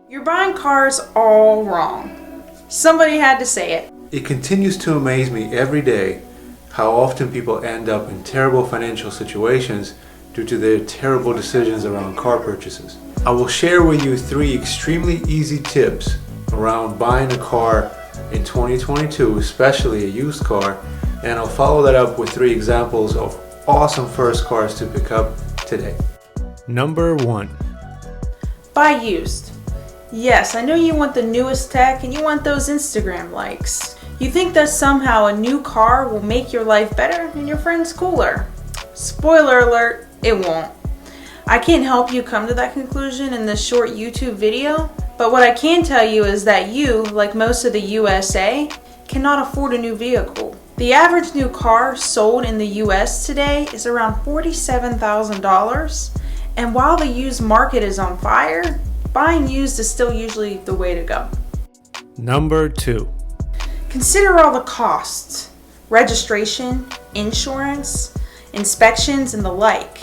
You're buying cars all wrong. Somebody had to say it. It continues to amaze me every day how often people end up in terrible financial situations due to their terrible decisions around car purchases. I will share with you 3 extremely easy tips around buying a car in 2022, especially a used car, and I'll follow that up with 3 examples of awesome first cars to pick up today. Number 1. Buy used. Yes, I know you want the newest tech and you want those Instagram likes. You think that somehow a new car will make your life better and your friends cooler. Spoiler alert, it won't. I can't help you come to that conclusion in this short YouTube video, but what I can tell you is that you, like most of the USA, cannot afford a new vehicle. The average new car sold in the US today is around $47,000, and while the used market is on fire, buying used is still usually the way to go. Number 2. Consider all the costs: registration, insurance, inspections, and the like.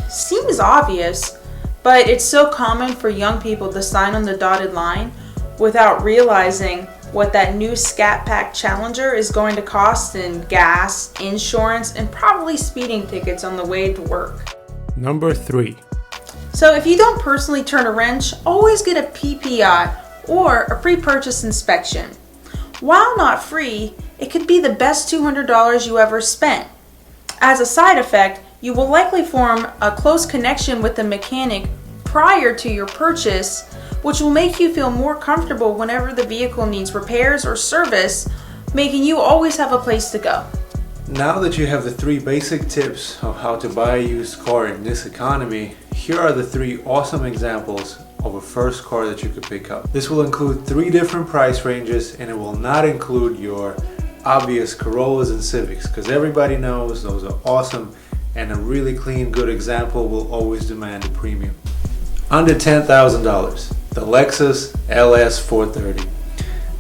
Seems obvious, but it's so common for young people to sign on the dotted line without realizing what that new Scat Pack Challenger is going to cost in gas, insurance, and probably speeding tickets on the way to work. Number 3. So if you don't personally turn a wrench, always get a PPI or a pre-purchase inspection. While not free, it could be the best $200 you ever spent. As a side effect, you will likely form a close connection with the mechanic prior to your purchase, which will make you feel more comfortable whenever the vehicle needs repairs or service, making you always have a place to go. Now that you have the 3 basic tips of how to buy a used car in this economy, here are the 3 awesome examples of a first car that you could pick up. This will include 3 different price ranges, and it will not include your obvious Corollas and Civics, because everybody knows those are awesome, and a really clean, good example will always demand a premium. Under $10,000, the Lexus LS 430.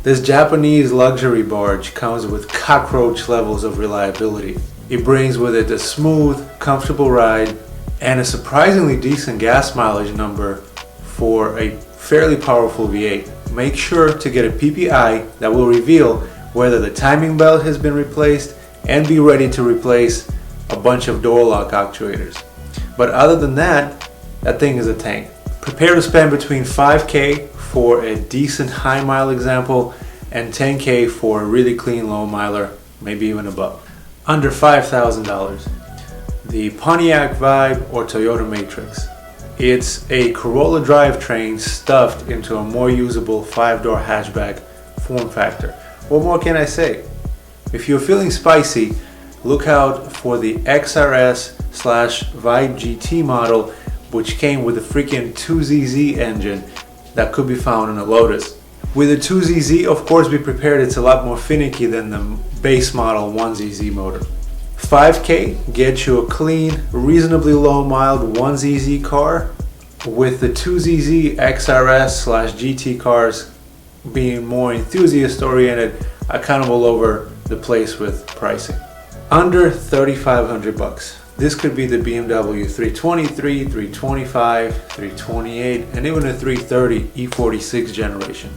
This Japanese luxury barge comes with cockroach levels of reliability. It brings with it a smooth, comfortable ride and a surprisingly decent gas mileage number for a fairly powerful V8. Make sure to get a PPI that will reveal whether the timing belt has been replaced, and be ready to replace a bunch of door lock actuators. But other than that, that thing is a tank. Prepare to spend between $5,000 for a decent high mile example and $10,000 for a really clean low miler, maybe even above. Under $5,000, the Pontiac Vibe or Toyota Matrix. It's a Corolla drivetrain stuffed into a more usable 5-door hatchback form factor. What more can I say? If you're feeling spicy, look out for the XRS/Vibe GT model, which came with a freaking 2ZZ engine that could be found in a Lotus. With a 2ZZ, of course, be prepared, it's a lot more finicky than the base model 1ZZ motor. $5,000 gets you a clean, reasonably low mild 1ZZ car, with the 2ZZ XRS/GT cars being more enthusiast oriented. I kind of all over the place with pricing. Under $3,500. This could be the BMW 323, 325, 328, and even a 330 E46 generation.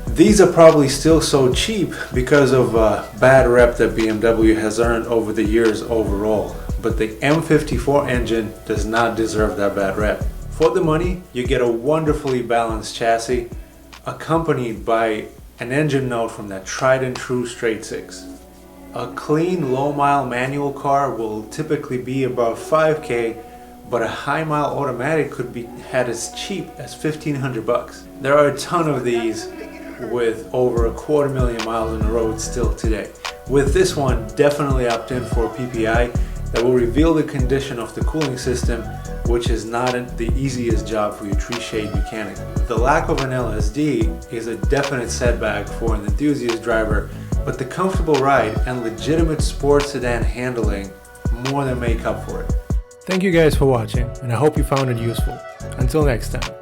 These are probably still so cheap because of a bad rep that BMW has earned over the years overall, but the M54 engine does not deserve that bad rep. For the money, you get a wonderfully balanced chassis accompanied by an engine note from that tried and true straight 6. A clean low mile manual car will typically be above $5,000, but a high mile automatic could be had as cheap as $1,500. There are a ton of these with over 250,000 miles on the road still today. With this one, definitely opt in for a PPI that will reveal the condition of the cooling system, which is not the easiest job for your tree shade mechanic. The lack of an LSD is a definite setback for an enthusiast driver, but the comfortable ride and legitimate sports sedan handling more than make up for it. Thank you guys for watching, and I hope you found it useful. Until next time.